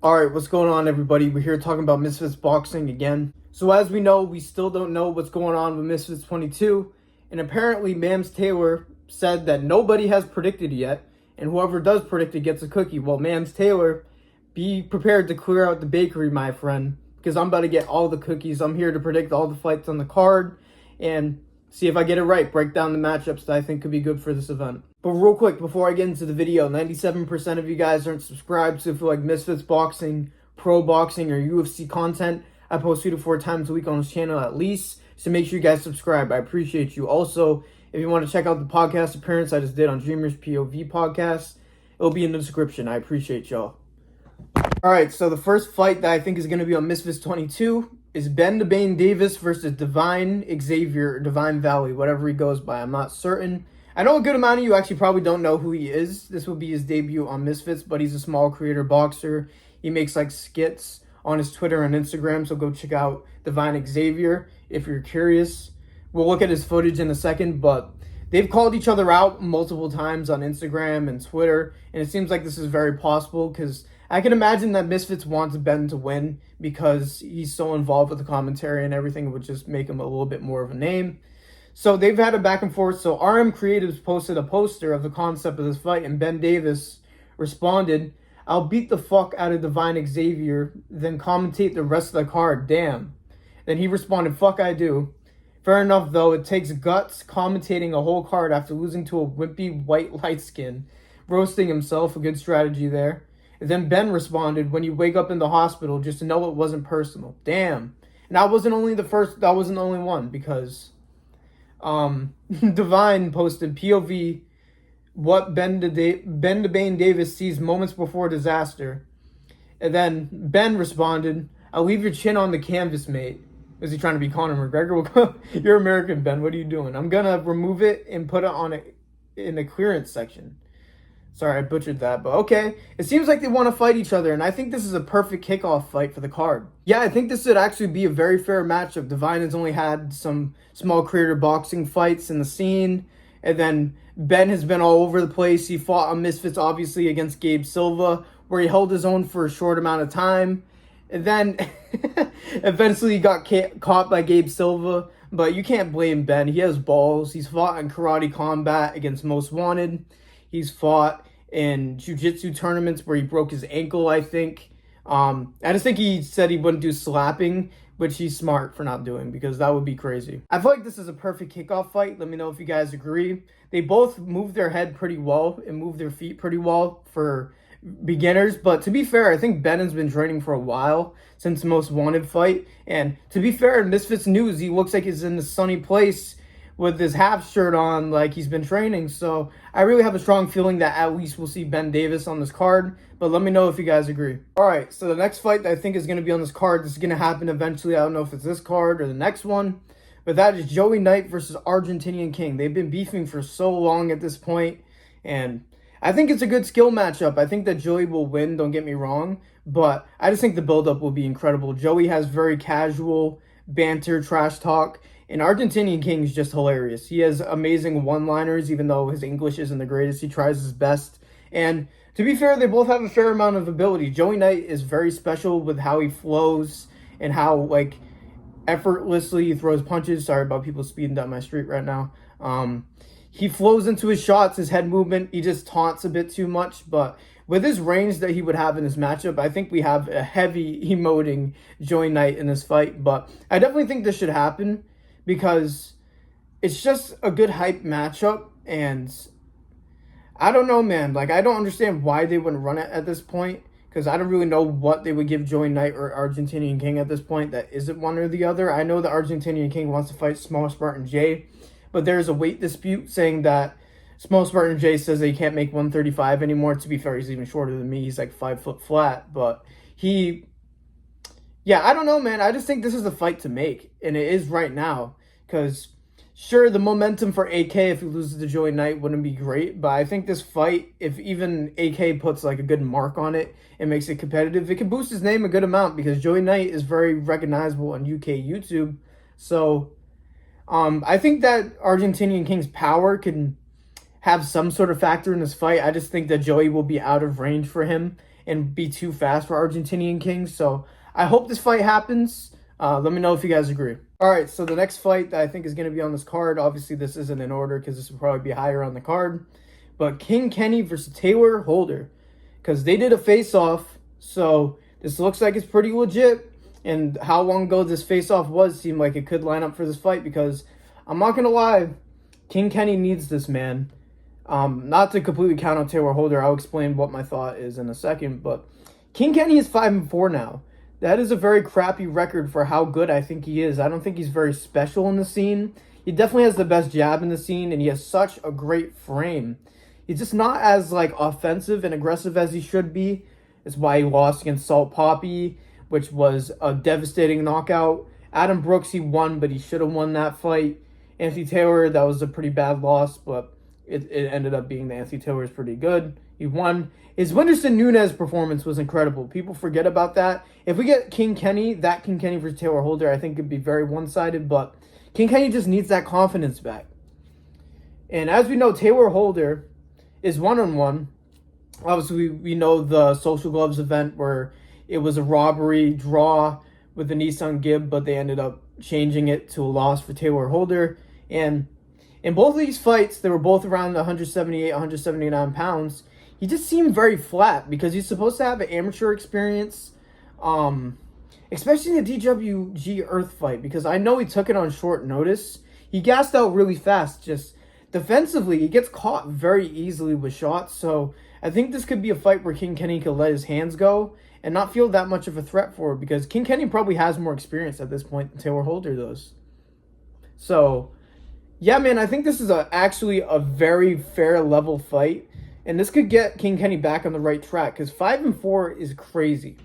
Alright, what's going on, everybody? We're here talking about Misfits boxing again. So as we know, we still don't know what's going on with Misfits 22, and apparently Mams Taylor said that nobody has predicted yet, and whoever does predict it gets a cookie. Well, Mams Taylor, be prepared to clear out the bakery, my friend, because I'm about to get all the cookies. I'm here to predict all the fights on the card, and see if I get it right, break down the matchups that I think could be good for this event. But real quick, before I get into the video, 97% of you guys aren't subscribed, so if you like Misfits boxing, pro boxing, or UFC content, I post 2 to 4 times a week on this channel at least, so make sure you guys subscribe. I appreciate you. Also, if you want to check out the podcast appearance I just did on DreamrzPOV Podcast, it'll be in the description. I appreciate y'all. Alright, so the first fight that I think is going to be on Misfits 22 is Ben "The Bane" Davis versus Divine Xavier, or Divine Valley, whatever he goes by. I'm not certain. I know a good amount of you actually probably don't know who he is. This will be his debut on Misfits, but he's a small creator boxer. He makes like skits on his Twitter and Instagram, so go check out Divine Xavier if you're curious. We'll look at his footage in a second, but they've called each other out multiple times on Instagram and Twitter, and it seems like this is very possible because I can imagine that Misfits wants Ben to win because he's so involved with the commentary and everything. It would just make him a little bit more of a name. So they've had a back and forth. So RM Creatives posted a poster of the concept of this fight, and Ben Davis responded, "I'll beat the fuck out of Divine Xavier, then commentate the rest of the card, damn." Then he responded, "Fuck I do. Fair enough though, it takes guts commentating a whole card after losing to a wimpy white light skin. Roasting himself, a good strategy there." And then Ben responded, "When you wake up in the hospital, just to know it wasn't personal." Damn. And that wasn't the only one, because Divine posted POV what Ben "The Bane" Davis sees moments before disaster. And then Ben responded, "I'll leave your chin on the canvas, mate." Is he trying to be Conor McGregor? You're American, Ben. What are you doing? "I'm gonna remove it and put it on it in the clearance section." Sorry, I butchered that, but okay. It seems like they want to fight each other, and I think this is a perfect kickoff fight for the card. Yeah, I think this would actually be a very fair matchup. Divine has only had some small creator boxing fights in the scene, and then Ben has been all over the place. He fought on Misfits, obviously, against Gabe Silva, where he held his own for a short amount of time, and then eventually he got caught by Gabe Silva, but you can't blame Ben. He has balls. He's fought in karate combat against Most Wanted. He's fought in jiu-jitsu tournaments where he broke his ankle, I think. I just think he said he wouldn't do slapping, which he's smart for not doing because that would be crazy. I feel like this is a perfect kickoff fight. Let me know if you guys agree. They both move their head pretty well and move their feet pretty well for beginners. But to be fair, I think Ben has been training for a while since the Most Wanted fight. And to be fair, in Misfits news, he looks like he's in a sunny place with his half shirt on, like he's been training. So I really have a strong feeling that at least we'll see Ben Davis on this card, but let me know if you guys agree. All right, so the next fight that I think is going to be on this card, this is going to happen eventually. I don't know if it's this card or the next one, but that is Joey Knight versus Argentinian King. They've been beefing for so long at this point, and I think it's a good skill matchup. I think that Joey will win, don't get me wrong, but I just think the buildup will be incredible. Joey has very casual banter, trash talk, and Argentinian King is just hilarious. He has amazing one-liners, even though his English isn't the greatest. He tries his best. And to be fair, they both have a fair amount of ability. Joey Knight is very special with how he flows and how, like, effortlessly he throws punches. Sorry about people speeding down my street right now. He flows into his shots, his head movement. He just taunts a bit too much. But with his range that he would have in this matchup, I think we have a heavy emoting Joey Knight in this fight. But I definitely think this should happen, because it's just a good hype matchup, and I don't know, man. Like, I don't understand why they wouldn't run it at this point, because I don't really know what they would give Joey Knight or Argentinian King at this point that isn't one or the other. I know the Argentinian King wants to fight Small Spartan J, but there's a weight dispute saying that Small Spartan J says that he can't make 135 anymore. To be fair, he's even shorter than me. He's like 5 foot flat, but yeah, I don't know, man. I just think this is the fight to make, and it is right now. Because, sure, the momentum for AK if he loses to Joey Knight wouldn't be great, but I think this fight, if even AK puts like a good mark on it and makes it competitive, it can boost his name a good amount, because Joey Knight is very recognizable on UK YouTube. So, I think that Argentinian King's power can have some sort of factor in this fight. I just think that Joey will be out of range for him, and be too fast for Argentinian kings. So I hope this fight happens. Let me know if you guys agree. All right, so the next fight that I think is going to be on this card, obviously this isn't in order because this will probably be higher on the card, but King Kenny versus Taylor Holder, because they did a face-off, so this looks like it's pretty legit. And how long ago this face-off was seemed like it could line up for this fight, because I'm not going to lie, King Kenny needs this, man. Not to completely count on Taylor Holder, I'll explain what my thought is in a second, but King Kenny is 5-4 now. That is a very crappy record for how good I think he is. I don't think he's very special in the scene. He definitely has the best jab in the scene, and he has such a great frame. He's just not as like offensive and aggressive as he should be. It's why he lost against Salt Poppy, which was a devastating knockout. Adam Brooks, he won, but he should have won that fight. Anthony Taylor, that was a pretty bad loss, but it ended up being that Anthony Taylor is pretty good. He won. His Whindersson Nunes performance was incredible. People forget about that. If we get King Kenny, that King Kenny versus Taylor Holder, I think it'd be very one-sided, but King Kenny just needs that confidence back. And as we know, Taylor Holder is 1-on-1. Obviously, we know the Social Gloves event where it was a robbery draw with the Nissan Gib, but they ended up changing it to a loss for Taylor Holder. And in both of these fights, they were both around the 178, 179 pounds. He just seemed very flat because he's supposed to have an amateur experience, especially in the DWG Earth fight, because I know he took it on short notice. He gassed out really fast. Just defensively, he gets caught very easily with shots. So I think this could be a fight where King Kenny could let his hands go and not feel that much of a threat for it, because King Kenny probably has more experience at this point than Taylor Holder does. So yeah, man, I think this is actually a very fair level fight. And this could get King Kenny back on the right track, because 5-4 is crazy.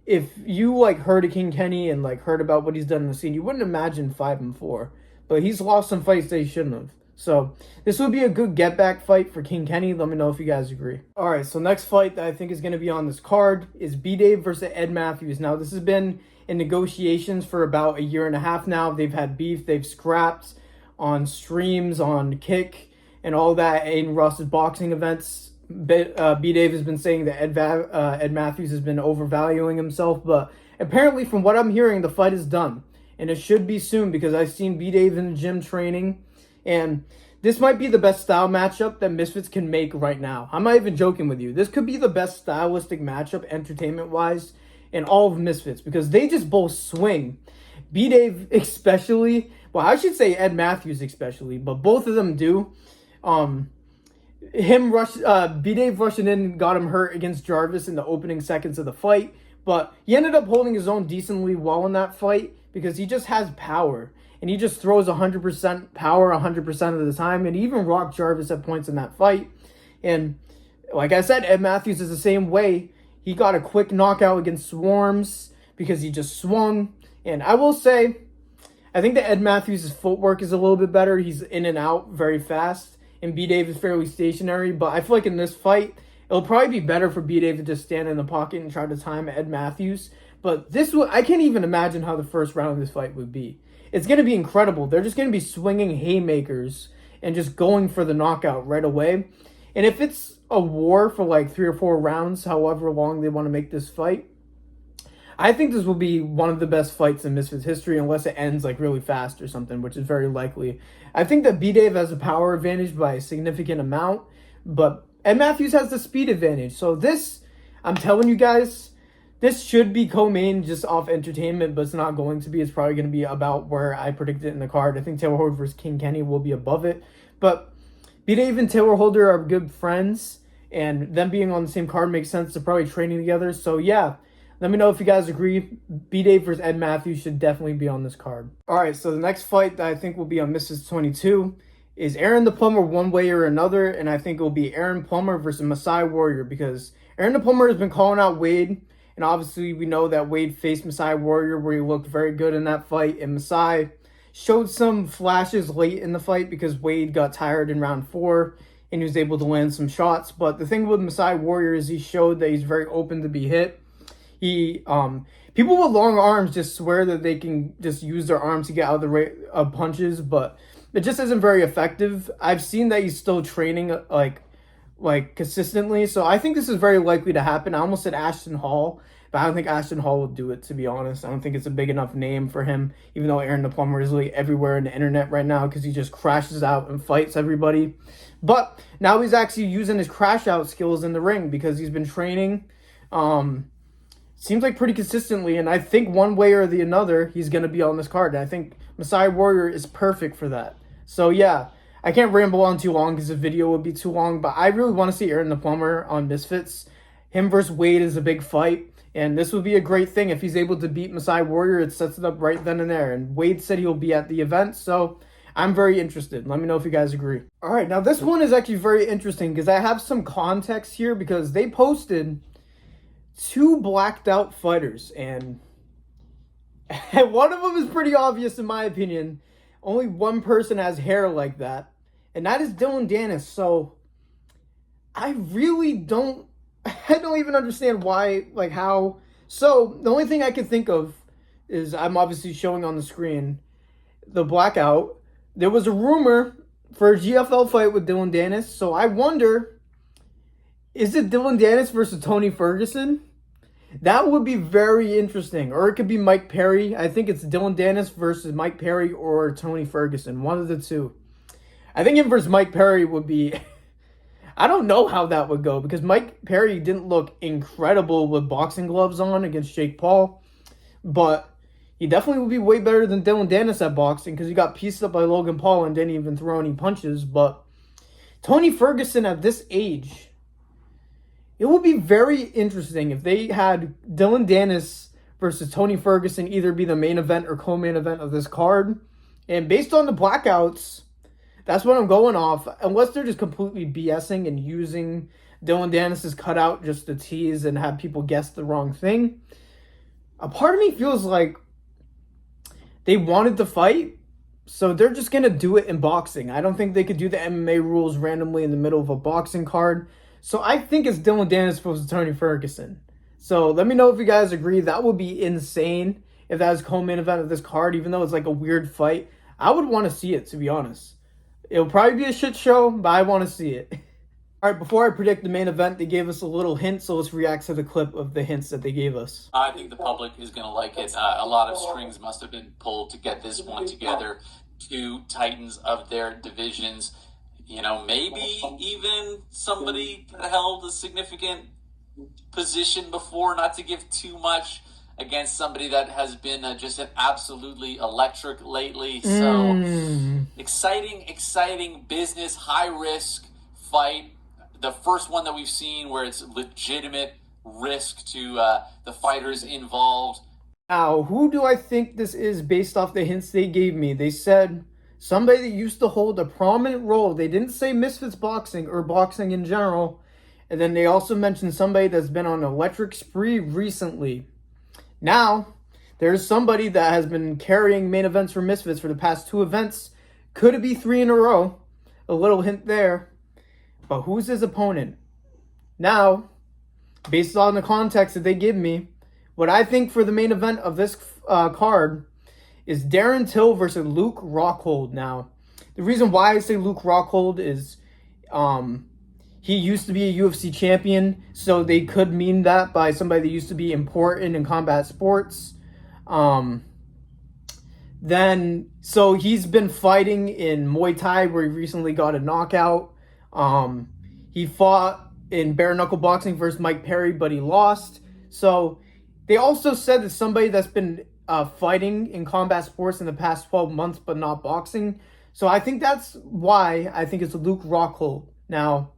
If you heard of King Kenny and heard about what he's done in the scene, you wouldn't imagine 5-4. But he's lost some fights that he shouldn't have. So this would be a good get back fight for King Kenny. Let me know if you guys agree. All right, so next fight that I think is going to be on this card is B-Dave versus Ed Matthews. Now this has been in negotiations for about a year and a half now. They've had beef. They've scrapped on streams, on Kick, and all that in Ross's boxing events. B-Dave has been saying that Ed Matthews has been overvaluing himself, but apparently from what I'm hearing, the fight is done. And it should be soon, because I've seen B-Dave in the gym training, and this might be the best style matchup that Misfits can make right now. I'm not even joking with you. This could be the best stylistic matchup, entertainment-wise, in all of Misfits, because they just both swing. B-Dave especially, well, I should say Ed Matthews especially, but both of them do. B-Dave rushing in got him hurt against Jarvis in the opening seconds of the fight, but he ended up holding his own decently well in that fight because he just has power, and he just throws 100% power 100% of the time, and he even rocked Jarvis at points in that fight. And like I said, Ed Matthews is the same way. He got a quick knockout against Swarms because he just swung. And I will say, I think that Ed Matthews' footwork is a little bit better. He's in and out very fast, and B-Dave is fairly stationary. But I feel like in this fight, it'll probably be better for B-Dave to just stand in the pocket and try to time Ed Matthews. But I can't even imagine how the first round of this fight would be. It's going to be incredible. They're just going to be swinging haymakers and just going for the knockout right away. And if it's a war for 3 or 4 rounds, however long they want to make this fight, I think this will be one of the best fights in Misfits history, unless it ends really fast or something, which is very likely. I think that B-Dave has a power advantage by a significant amount, but Ed Matthews has the speed advantage. So this, I'm telling you guys, this should be co-main just off entertainment, but it's not going to be. It's probably going to be about where I predicted it in the card. I think Taylor Holder versus King Kenny will be above it. But B-Dave and Taylor Holder are good friends, and them being on the same card makes sense. They're probably training together. So yeah, let me know if you guys agree. B-Dave versus Ed Matthews should definitely be on this card. All right, so the next fight that I think will be on Misfits 22 is Aaron the Plumber one way or another, and I think it will be Aaron Plummer versus Masai Warrior, because Aaron the Plumber has been calling out Wade, and obviously we know that Wade faced Masai Warrior where he looked very good in that fight, and Masai showed some flashes late in the fight because Wade got tired in round 4 and he was able to land some shots. But the thing with Masai Warrior is he showed that he's very open to be hit. People with long arms just swear that they can just use their arms to get out of the way of punches, but it just isn't very effective. I've seen that he's still training like consistently. So I think this is very likely to happen. I almost said Ashton Hall, but I don't think Ashton Hall will do it, to be honest. I don't think it's a big enough name for him, even though Aaron the Plumber is really everywhere in the internet right now because he just crashes out and fights everybody. But now he's actually using his crash out skills in the ring because he's been training. Seems like pretty consistently, and I think one way or the other, he's going to be on this card. And I think Messiah Warrior is perfect for that. So yeah, I can't ramble on too long because the video would be too long, but I really want to see Aaron the Plumber on Misfits. Him versus Wade is a big fight, and this would be a great thing. If he's able to beat Messiah Warrior, it sets it up right then and there. And Wade said he'll be at the event, so I'm very interested. Let me know if you guys agree. All right, now this one is actually very interesting because I have some context here because they posted 2 blacked out fighters, and one of them is pretty obvious in my opinion. Only one person has hair like that, and that is Dylan Dennis. So I really don't even understand why, like how. So the only thing I can think of is I'm obviously showing on the screen the blackout. There was a rumor for a GFL fight with Dylan Dennis, so I wonder, is it Dylan Dennis versus Tony Ferguson? That would be very interesting. Or it could be Mike Perry. I think it's Dylan Dennis versus Mike Perry or Tony Ferguson. One of the two. I think him versus Mike Perry would be... I don't know how that would go because Mike Perry didn't look incredible with boxing gloves on against Jake Paul. But he definitely would be way better than Dylan Dennis at boxing because he got pieced up by Logan Paul and didn't even throw any punches. But Tony Ferguson at this age... It would be very interesting if they had Dylan Dennis versus Tony Ferguson either be the main event or co-main event of this card. And based on the blackouts, that's what I'm going off. Unless they're just completely BSing and using Dylan Dennis's cutout just to tease and have people guess the wrong thing. A part of me feels like they wanted to fight, so they're just going to do it in boxing. I don't think they could do the MMA rules randomly in the middle of a boxing card. So I think it's Dylan Dennis versus Tony Ferguson. So let me know if you guys agree. That would be insane if that was co-main event of this card, even though it's like a weird fight. I would want to see it, to be honest. It'll probably be a shit show, but I want to see it. All right, before I predict the main event, they gave us a little hint, so let's react to the clip of the hints that they gave us. I think the public is going to like it. A lot of strings must have been pulled to get this one together. 2 titans of their divisions. You know, maybe even somebody that held a significant position before, not to give too much, against somebody that has been just an absolutely electric lately. So exciting business, high-risk fight. The first one that we've seen where it's legitimate risk to the fighters involved. Now, who do I think this is based off the hints they gave me? They said... somebody that used to hold a prominent role. They didn't say Misfits boxing or boxing in general. And then they also mentioned somebody that's been on an electric spree recently. Now, there's somebody that has been carrying main events for Misfits for the past 2 events. Could it be 3 in a row? A little hint there. But who's his opponent? Now, based on the context that they give me, what I think for the main event of this card is Darren Till versus Luke Rockhold. Now, the reason why I say Luke Rockhold is he used to be a UFC champion, so they could mean that by somebody that used to be important in combat sports. So he's been fighting in Muay Thai where he recently got a knockout. He fought in bare knuckle boxing versus Mike Perry, but he lost. So they also said that somebody that's been fighting in combat sports in the past 12 months, but not boxing. So I think that's why I think it's Luke Rockhold. Now,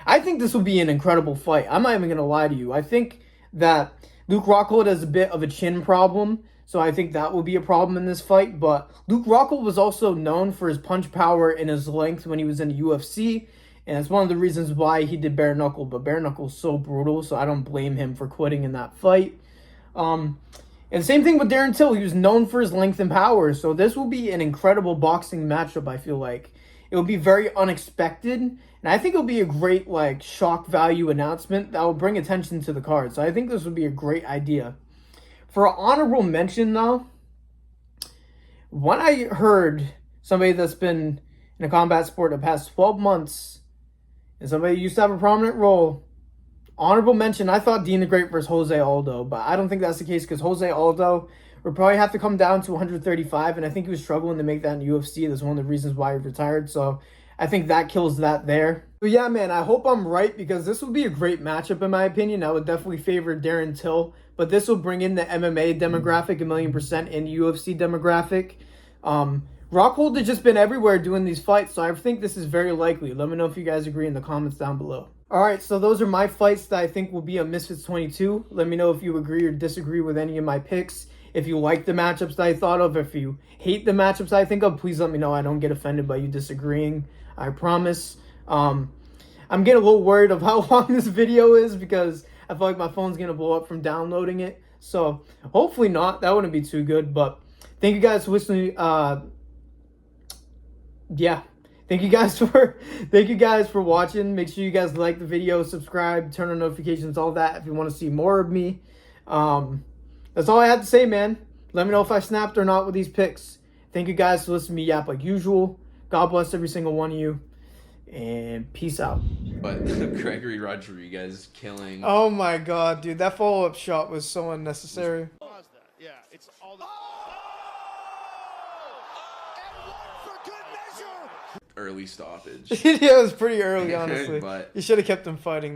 I think this will be an incredible fight. I'm not even going to lie to you. I think that Luke Rockhold has a bit of a chin problem, so I think that will be a problem in this fight. But Luke Rockhold was also known for his punch power and his length when he was in the UFC, and it's one of the reasons why he did bare knuckle. But bare knuckle is so brutal, so I don't blame him for quitting in that fight. And same thing with Darren Till. He was known for his length and power. So this will be an incredible boxing matchup, I feel like. It will be very unexpected. And I think it'll be a great, like, shock value announcement that will bring attention to the card. So I think this would be a great idea. For an honorable mention, though, when I heard somebody that's been in a combat sport the past 12 months and somebody who used to have a prominent role. Honorable mention, I thought Dean the Great versus Jose Aldo, but I don't think that's the case because Jose Aldo would probably have to come down to 135, and I think he was struggling to make that in UFC. That's one of the reasons why he retired, so I think that kills that there. But yeah, man, I hope I'm right because this would be a great matchup in my opinion. I would definitely favor Darren Till, but this will bring in the MMA demographic 1,000,000% and UFC demographic. Rockhold has just been everywhere doing these fights, so I think this is very likely. Let me know if you guys agree in the comments down below. Alright, so those are my fights that I think will be on Misfits 22. Let me know if you agree or disagree with any of my picks. If you like the matchups that I thought of, if you hate the matchups I think of, please let me know. I don't get offended by you disagreeing. I promise. I'm getting a little worried of how long this video is because I feel like my phone's going to blow up from downloading it. So hopefully not. That wouldn't be too good. But thank you guys for listening. Yeah. Thank you guys for watching. Make sure you guys like the video, subscribe, turn on notifications, all that if you want to see more of me. That's all I had to say, man. Let me know if I snapped or not with these picks. Thank you guys for listening to me yap like usual. God bless every single one of you. And peace out. But Gregory Rodriguez killing. Oh my god, dude. That follow-up shot was so unnecessary. Yeah, it's all the... Early stoppage. Yeah, it was pretty early, honestly. But you should have kept him fighting.